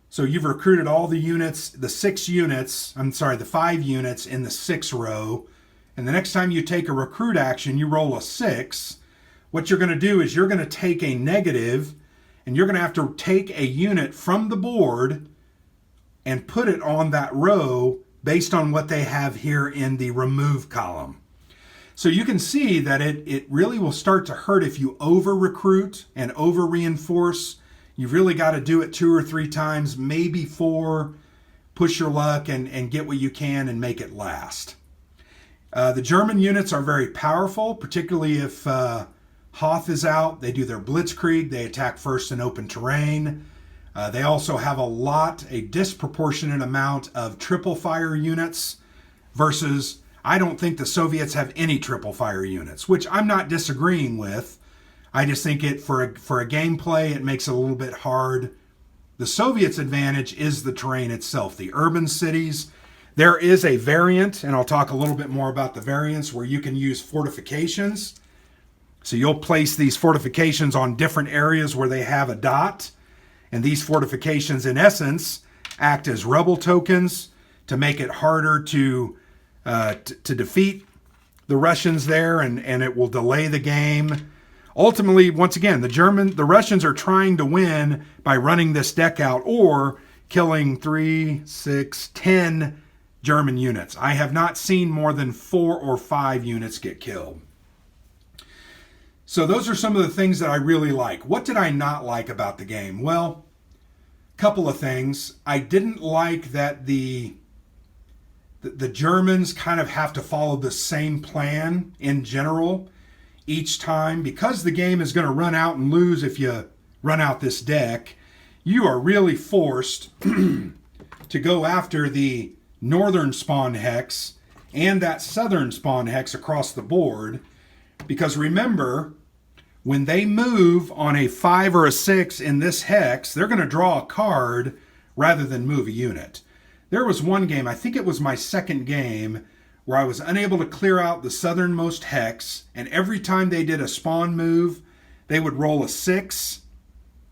so you've recruited all the units, the 5 units in the 6th row, and the next time you take a recruit action, you roll a 6. What you're going to do is you're going to take a negative, and you're going to have to take a unit from the board and put it on that row based on what they have here in the remove column. So you can see that it really will start to hurt if you over-recruit and over-reinforce. You've really got to do it 2 or 3 times, maybe 4, push your luck and get what you can and make it last. The German units are very powerful, particularly if Hoth is out. They do their blitzkrieg. They attack first in open terrain. They also have a disproportionate amount of triple fire units versus, I don't think the Soviets have any triple fire units, which I'm not disagreeing with. I just think for a gameplay, it makes it a little bit hard. The Soviets' advantage is the terrain itself, the urban cities. There is a variant, and I'll talk a little bit more about the variants, where you can use fortifications. So you'll place these fortifications on different areas where they have a dot. And these fortifications, in essence, act as rebel tokens to make it harder to defeat the Russians there, and it will delay the game. Ultimately, once again, the Russians are trying to win by running this deck out or killing 3, 6, 10 German units. I have not seen more than 4 or 5 units get killed. So those are some of the things that I really like. What did I not like about the game? Well, a couple of things. I didn't like that the Germans kind of have to follow the same plan in general each time. Because the game is going to run out and lose if you run out this deck, you are really forced to go after the northern Spawn Hex and that southern Spawn Hex across the board. Because remember, when they move on a 5 or a 6 in this hex, they're going to draw a card rather than move a unit. There was one game, I think it was my second game, where I was unable to clear out the southernmost hex, and every time they did a spawn move, they would roll a 6,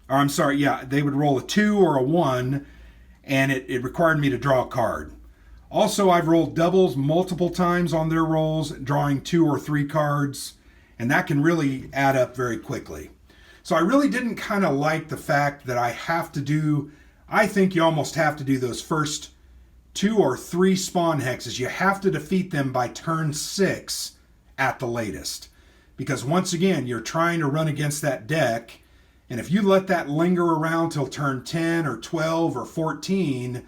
or I'm sorry, yeah, they would roll a 2 or a 1, and it required me to draw a card. Also, I've rolled doubles multiple times on their rolls, drawing 2 or 3 cards, and that can really add up very quickly. So I really didn't kind of like the fact that I think you almost have to do those first 2 or 3 spawn hexes. You have to defeat them by turn 6 at the latest. Because once again, you're trying to run against that deck, and if you let that linger around till turn 10 or 12 or 14,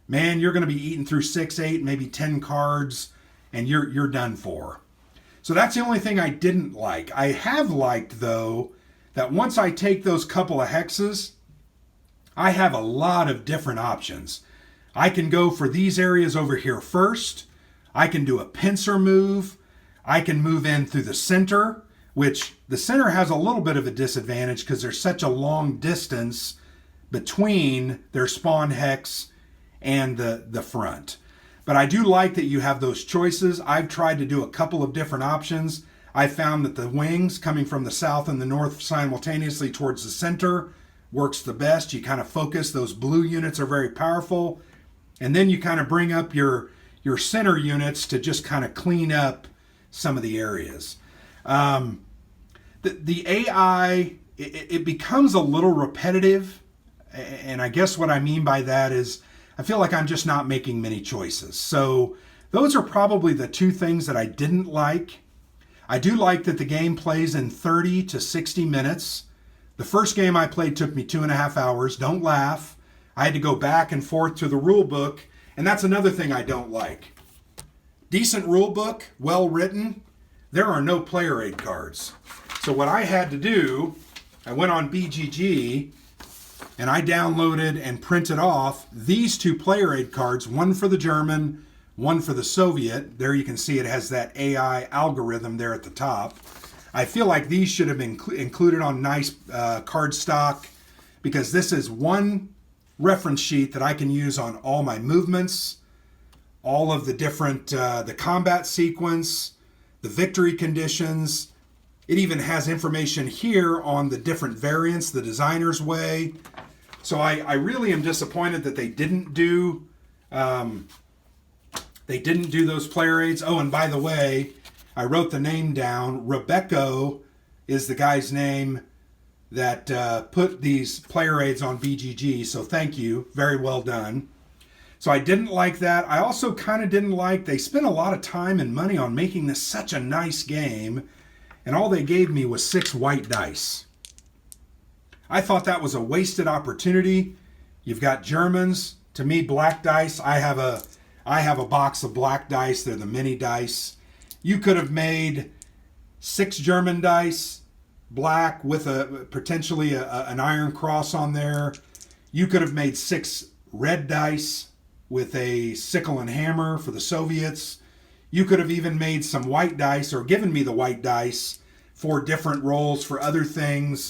man, you're going to be eating through 6, 8, maybe 10 cards, and you're done for. So that's the only thing I didn't like. I have liked, though, that once I take those couple of hexes, I have a lot of different options. I can go for these areas over here first. I can do a pincer move. I can move in through the center, which the center has a little bit of a disadvantage because there's such a long distance between their spawn hex and the front. But I do like that you have those choices. I've tried to do a couple of different options. I found that the wings coming from the south and the north simultaneously towards the center works the best. You kind of focus. Those blue units are very powerful. And then you kind of bring up your center units to just kind of clean up some of the areas. The AI, it becomes a little repetitive. And I guess what I mean by that is I feel like I'm just not making many choices. So those are probably the 2 things that I didn't like. I do like that the game plays in 30 to 60 minutes. The first game I played took me 2.5 hours. Don't laugh. I had to go back and forth to the rulebook, and that's another thing I don't like. Decent rulebook, well written, there are no player aid cards. So what I had to do, I went on BGG, and I downloaded and printed off these 2 player aid cards, one for the German, one for the Soviet. There you can see it has that AI algorithm there at the top. I feel like these should have been included on nice card stock, because this is one reference sheet that I can use on all my movements, all of the different, the combat sequence, the victory conditions. It even has information here on the different variants, the designer's way. So I really am disappointed that they didn't do those player aids. Oh, and by the way, I wrote the name down. Rebecca is the guy's name that put these player aids on BGG. So thank you. Very well done. So I didn't like that. I also kind of didn't like, they spent a lot of time and money on making this such a nice game, and all they gave me was 6 white dice. I thought that was a wasted opportunity. You've got Germans. To me, black dice. I have a box of black dice. They're the mini dice. You could have made 6 German dice, black with potentially an iron cross on there. You could have made 6 red dice with a sickle and hammer for the Soviets. You could have even made some white dice or given me the white dice for different roles for other things.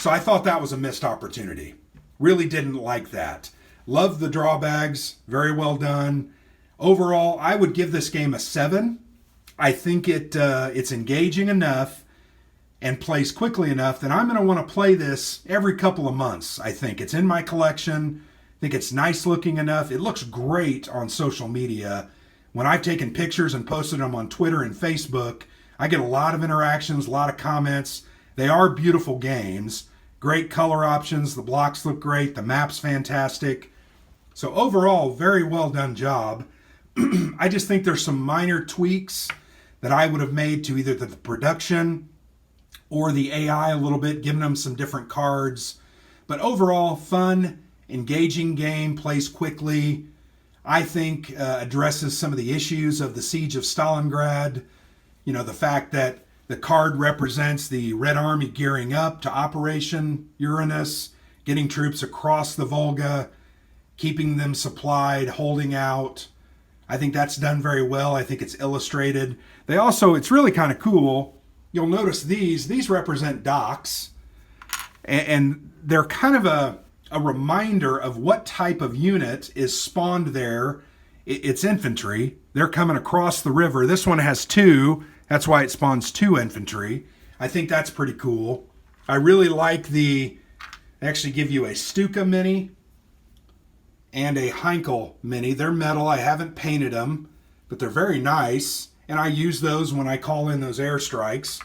So I thought that was a missed opportunity. Really didn't like that. Loved the drawbags. Very well done. Overall, I would give this game a 7. I think it's engaging enough and plays quickly enough that I'm going to want to play this every couple of months. I think it's in my collection. I think it's nice looking enough. It looks great on social media. When I've taken pictures and posted them on Twitter and Facebook, I get a lot of interactions, a lot of comments. They are beautiful games. Great color options. The blocks look great. The map's fantastic. So overall, very well done job. I just think there's some minor tweaks that I would have made to either the production or the AI a little bit, giving them some different cards. But overall, fun, engaging game, plays quickly. I think addresses some of the issues of the Siege of Stalingrad. You know, the fact that the card represents the Red Army gearing up to Operation Uranus, getting troops across the Volga, keeping them supplied, holding out. I think that's done very well. I think it's illustrated. They also, it's really kind of cool. You'll notice these represent docks, and they're kind of a reminder of what type of unit is spawned there. It's infantry. They're coming across the river. This one has 2. That's why it spawns 2 infantry. I think that's pretty cool. I really like they actually give you a Stuka mini and a Heinkel mini. They're metal. I haven't painted them, but they're very nice. And I use those when I call in those airstrikes.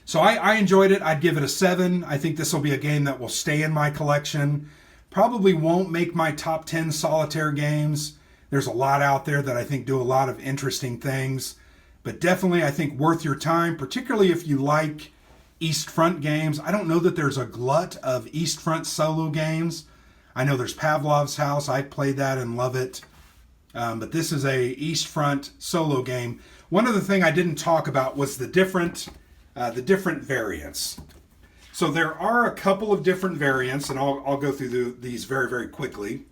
So I enjoyed it. I'd give it a 7. I think this will be a game that will stay in my collection. Probably won't make my top 10 solitaire games. There's a lot out there that I think do a lot of interesting things. But definitely, I think worth your time, particularly if you like East Front games. I don't know that there's a glut of East Front solo games. I know there's Pavlov's House. I played that and love it. But this is a East Front solo game. One other thing I didn't talk about was the different variants. So there are a couple of different variants, and I'll go through these very, very quickly.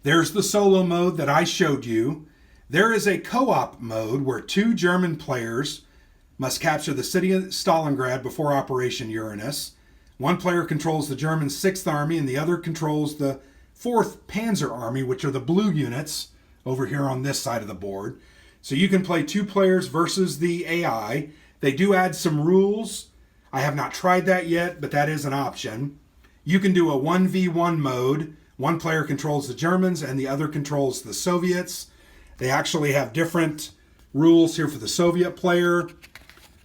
There's the solo mode that I showed you. There is a co-op mode where 2 German players must capture the city of Stalingrad before Operation Uranus. One player controls the German 6th Army, and the other controls the 4th Panzer Army, which are the blue units over here on this side of the board. So you can play 2 players versus the AI. They do add some rules. I have not tried that yet, but that is an option. You can do a 1v1 mode. One player controls the Germans and the other controls the Soviets. They actually have different rules here for the Soviet player.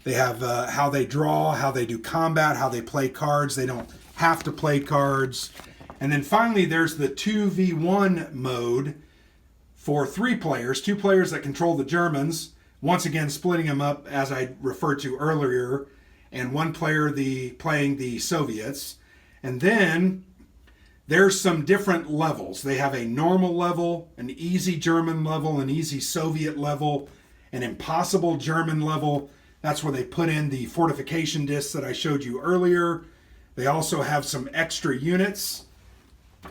They have how they draw, how they do combat, how they play cards. They don't have to play cards. And then finally, there's the 2v1 mode for 3 players. 2 players that control the Germans. Once again, splitting them up, as I referred to earlier. And 1 player playing the Soviets. And then there's some different levels. They have a normal level, an easy German level, an easy Soviet level, an impossible German level. That's where they put in the fortification discs that I showed you earlier. They also have some extra units.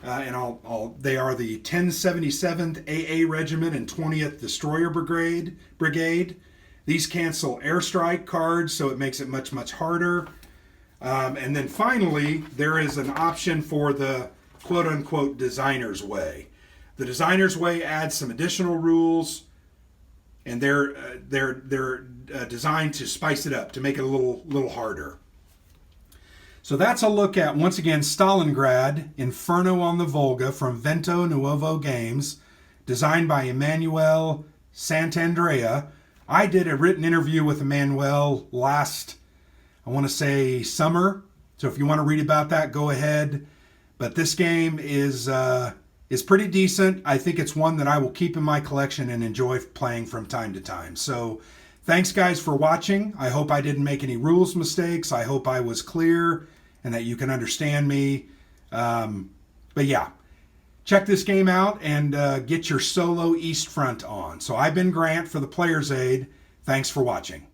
They are the 1077th AA Regiment and 20th Destroyer Brigade. These cancel airstrike cards, so it makes it much, much harder. And then finally, there is an option for the quote-unquote Designer's Way. The Designer's Way adds some additional rules, and they're designed to spice it up, to make it a little harder. So that's a look at, once again, Stalingrad, Inferno on the Volga from Vento Nuovo Games, designed by Emmanuel Santandrea. I did a written interview with Emmanuel last, I want to say, summer. So if you want to read about that, go ahead. But this game is pretty decent. I think it's one that I will keep in my collection and enjoy playing from time to time. So thanks, guys, for watching. I hope I didn't make any rules mistakes. I hope I was clear and that you can understand me. But yeah, check this game out and get your solo East Front on. So I've been Grant for the Player's Aid. Thanks for watching.